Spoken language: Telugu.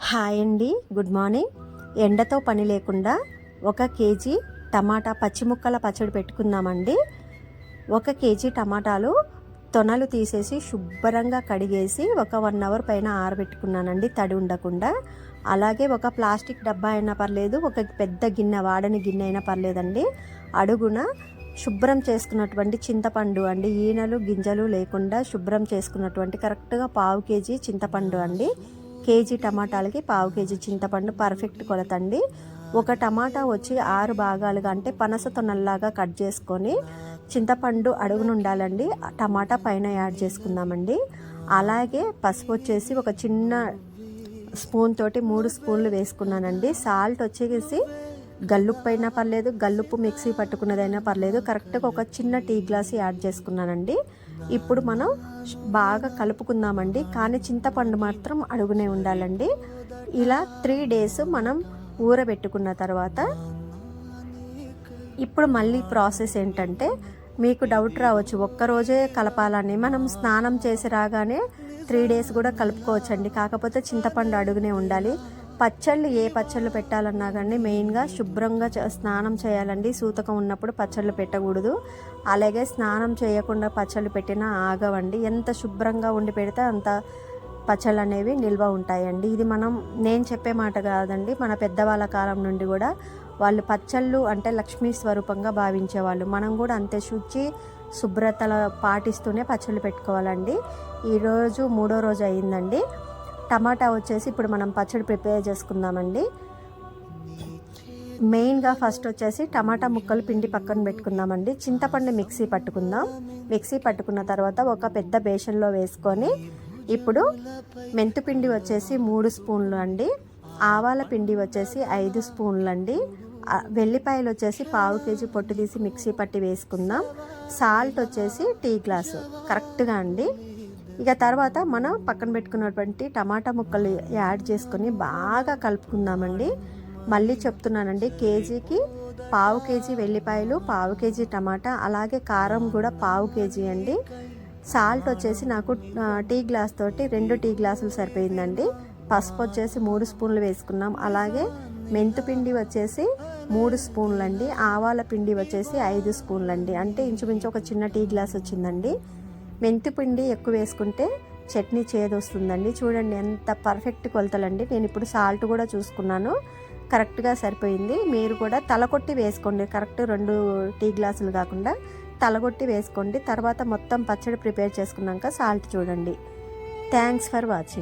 హాయ్ అండి, గుడ్ మార్నింగ్. ఎండతో పని లేకుండా 1 కేజీ టమాటా పచ్చిముక్కల పచ్చడి పెట్టుకుందామండి. 1 కేజీ టమాటాలు తొనలు తీసేసి శుభ్రంగా కడిగేసి ఒక 1 అవర్ పైన ఆరబెట్టుకున్నానండి, తడి ఉండకుండా. అలాగే ఒక ప్లాస్టిక్ డబ్బా అయినా పర్లేదు, ఒక పెద్ద గిన్నె, వాడని గిన్నె అయినా పర్లేదండి. అడుగున శుభ్రం చేసుకున్నటువంటి చింతపండు అండి, ఈనెలు గింజలు లేకుండా శుభ్రం చేసుకున్నటువంటి కరెక్ట్గా 1/2 కేజీ చింతపండు అండి. కేజీ టమాటాలకి 1/2 కేజీ చింతపండు పర్ఫెక్ట్ కొలతండి. ఒక టమాటా వచ్చి 6 భాగాలుగా అంటే పనస తొనల్లాగా కట్ చేసుకొని చింతపండు అడుగును ఉండాలండి, టమాటా పైన యాడ్ చేసుకుందామండి. అలాగే పసుపు వచ్చేసి ఒక చిన్న స్పూన్ తోటి 3 స్పూన్లు వేసుకున్నానండి. సాల్ట్ వచ్చేసి గల్లుప్పు అయినా పర్లేదు, గల్లుప్పు మిక్సీ పట్టుకున్నదైనా పర్లేదు, కరెక్ట్గా ఒక చిన్న టీ గ్లాస్ యాడ్ చేసుకున్నానండి. ఇప్పుడు మనం బాగా కలుపుకుందామండి, కానీ చింతపండు మాత్రం అడుగునే ఉండాలండి. ఇలా 3 డేస్ మనం ఊరబెట్టుకున్న తర్వాత ఇప్పుడు మళ్ళీ ప్రాసెస్ ఏంటంటే, మీకు డౌట్ రావచ్చు ఒక్కరోజే కలపాలని. మనం స్నానం చేసి రాగానే 3 డేస్ కూడా కలుపుకోవచ్చండి, కాకపోతే చింతపండు అడుగునే ఉండాలి. పచ్చళ్ళు ఏ పచ్చళ్ళు పెట్టాలన్నా కానీ మెయిన్గా శుభ్రంగా స్నానం చేయాలండి. సూతకం ఉన్నప్పుడు పచ్చళ్ళు పెట్టకూడదు. అలాగే స్నానం చేయకుండా పచ్చళ్ళు పెట్టినా ఆగవండి. ఎంత శుభ్రంగా ఉండి పెడితే అంత పచ్చళ్ళు అనేవి నిల్వ ఉంటాయండి. ఇది నేను చెప్పే మాట కాదండి, మన పెద్దవాళ్ళ కాలం నుండి కూడా వాళ్ళు పచ్చళ్ళు అంటే లక్ష్మీ స్వరూపంగా భావించేవాళ్ళు. మనం కూడా అంతే శుచి శుభ్రతలు పాటిస్తూనే పచ్చళ్ళు పెట్టుకోవాలండి. ఈరోజు 3వ రోజు అయిందండి. టమాటా వచ్చేసి ఇప్పుడు మనం పచ్చడి ప్రిపేర్ చేసుకుందామండి. మెయిన్గా ఫస్ట్ వచ్చేసి టమాటా ముక్కలు పిండి పక్కన పెట్టుకుందామండి. చింతపండు మిక్సీ పట్టుకుందాం. మిక్సీ పట్టుకున్న తర్వాత ఒక పెద్ద బేషన్లో వేసుకొని ఇప్పుడు మెంతుపిండి వచ్చేసి 3 స్పూన్లు అండి, ఆవాల పిండి వచ్చేసి 5 స్పూన్లు అండి, వెల్లిపాయలు వచ్చేసి 1/2 కేజీ పొట్టు తీసి మిక్సీ పట్టి వేసుకుందాం. సాల్ట్ వచ్చేసి టీ గ్లాసు కరెక్ట్గా అండి. ఇక తర్వాత మనం పక్కన పెట్టుకున్నటువంటి టమాటా ముక్కలు యాడ్ చేసుకొని బాగా కలుపుకుందామండి. మళ్ళీ చెప్తున్నానండి, కేజీకి 1/2 కేజీ వెల్లిపాయలు, 1/2 కేజీ టమాటా, అలాగే కారం కూడా 1/2 కేజీ అండి. సాల్ట్ వచ్చేసి నాకు టీ గ్లాస్ తోటి 2 టీ గ్లాసులు సరిపోయిందండి. పసుపు వచ్చేసి 3 స్పూన్లు వేసుకున్నాం. అలాగే మెంతుపిండి వచ్చేసి 3 స్పూన్లు అండి, ఆవాల పిండి వచ్చేసి 5 స్పూన్లు అండి, అంటే ఇంచుమించు ఒక చిన్న టీ గ్లాస్ వచ్చిందండి. మెంతిపిండి ఎక్కువ వేసుకుంటే చట్నీ చేదు వస్తుందండి. చూడండి ఎంత పర్ఫెక్ట్ కొలతలండి. నేను ఇప్పుడు సాల్ట్ కూడా చూసుకున్నాను, కరెక్ట్గా సరిపోయింది. మీరు కూడా తలకొట్టి వేసుకోండి, కరెక్ట్ 2 టీ గ్లాసులు కాకుండా తలగొట్టి వేసుకోండి. తర్వాత మొత్తం పచ్చడి ప్రిపేర్ చేసుకున్నాక సాల్ట్ చూడండి. Thanks for watching.